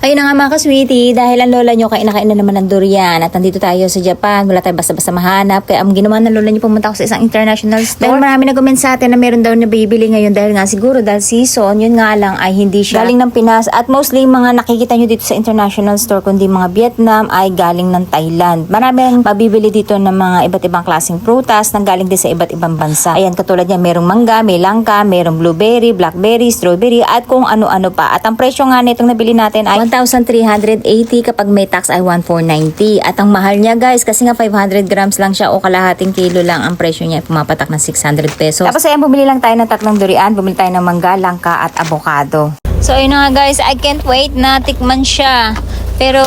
Ayun na nga mga ka-sweetie, dahil ang lola nyo kain na naman ng durian at nandito tayo sa Japan, wala tayo basta-basta mahanap. Kaya ang ginawa ng lola nyo, pumunta ako sa isang international store. Dahil marami nag-comment sa atin na meron daw na bibili ngayon dahil nga siguro dahil season, yun nga lang ay hindi siya galing ng Pinas. At mostly mga nakikita nyo dito sa international store, kundi mga Vietnam ay galing ng Thailand. Marami ang mabibili dito ng mga iba't ibang klaseng prutas na galing din sa iba't ibang bansa. Ayan, katulad niya, merong mangga, may langka, merong blueberry, blackberry, strawberry at kung ano-ano pa. At ang presyo nga nitong nabili natin ay 1,380, kapag may tax ay 1,490. At ang mahal niya guys, kasi nga 500 grams lang siya o kalahating kilo lang ang presyo niya, pumapatak ng 600 pesos. Tapos ayan, bumili lang tayo ng 3 durian, bumili tayo ng mangga, langka at avocado. So ayun na nga guys, I can't wait na tikman siya. Pero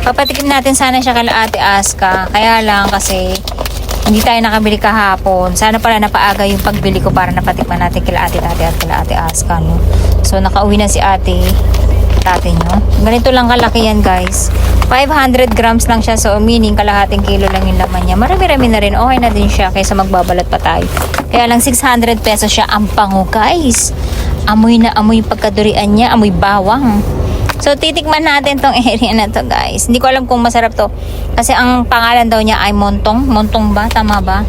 papatikim natin sana siya kala Ate Aska. Kaya lang kasi hindi tayo nakabili kahapon. Sana pala napaaga yung pagbili ko para napatikman natin kila Ate at kila Ate Aska, no? So nakauwi na si ate nyo. Ganito lang kalaki yan guys. 500 grams lang siya. So meaning kalahating kilo lang yung laman niya. Marami-rami na rin. Okay na din siya kaysa magbabalat pa tayo. Kaya lang 600 pesos siya. Ang pango guys. Amoy na amoy yung pagkadurian niya. Amoy bawang. So titikman natin tong area na to guys. Hindi ko alam kung masarap to. Kasi ang pangalan daw niya ay Montong. Montong ba? Tama ba?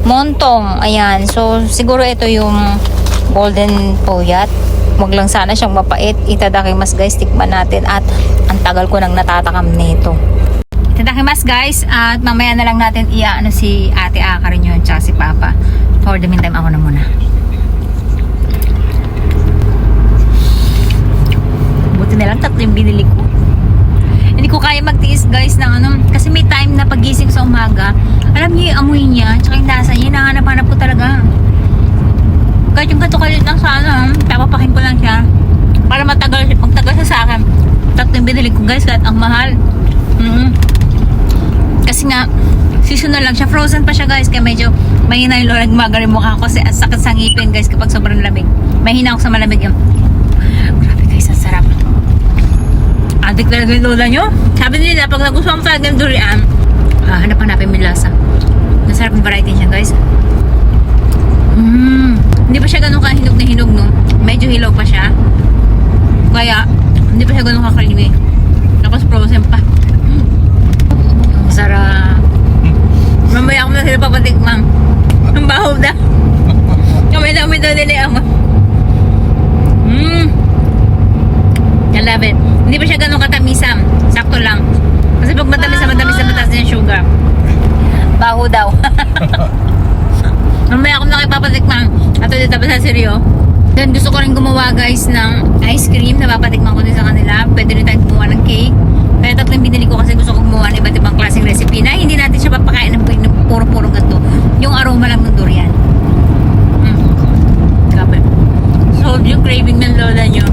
Montong. Ayan. So siguro ito yung golden puyat. Wag lang sana siyang mapait. Itadakimasu guys, tikman natin. At ang tagal ko nang natatakam nito. Itadakimasu guys. At mamaya na lang natin iaano si Ate Aka rin yun. Tsaka si Papa. For the meantime, ako na muna. Buti na lang 3 yung binili ko. Hindi ko kaya magtiis guys ng ano. Kasi may time na pagising sa umaga. Alam niyo yung amoy niya. Tsaka yung lasa niya. Hinahanap-hanap ko talaga. Kahit yung katukalit lang sa ano, papapakin ko lang siya para magtagal siya sa akin. 3 yung binili ko guys, kahit ang mahal. Kasi nga seasonal lang siya, frozen pa siya guys, kaya medyo mahina yung lola, gumagari mukha ko kasi ang sakit sa ngipin guys kapag sobrang lamig. Mahina ako sa malamig yun. Grabe guys, ang sarap. Adik talaga yung lola nyo. Sabi nila pag nagustuhan mo talaga ng durian, hanap-hanapin mo yung lasa. Nasarap yung variety niya guys. Hindi pa siya ganun kahinog na hinog, no? Medyo hilaw pa siya. Kaya, hindi pa siya ganun kakalimi. Tapos frozen pa. Ang sarap. Mamaya ako na sila papatikmang. Ang baho na. Kamay daw nila ako. I love it. Hindi pa siya ganun katamisam. Sakto lang. Kasi pag matamis na matamis na yung sugar. Baho daw. Mamaya ako na kayo papatikman. At ulit tapos sa seryo. Then gusto ko rin gumawa guys ng ice cream na papatikman ko din sa kanila. Pwede rin tayong gumawa ng cake. Kaya 3 binili ko kasi gusto ko gumawa ng iba't ibang klaseng recipe na hindi natin siya papakain ng puro-puro ganito. Yung aroma lang ng durian. Grabe. So yung craving ng lola nyo.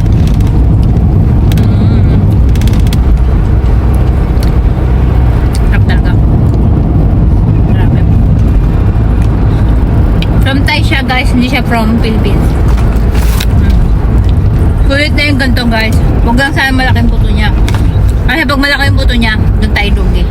Sarap talaga. From Thai siya guys, hindi siya from Philippines. Sulit na yung ganito guys. Huwag lang sana malaking puto niya. Kasi pag malaki yung puto niya, doon tayo lugi.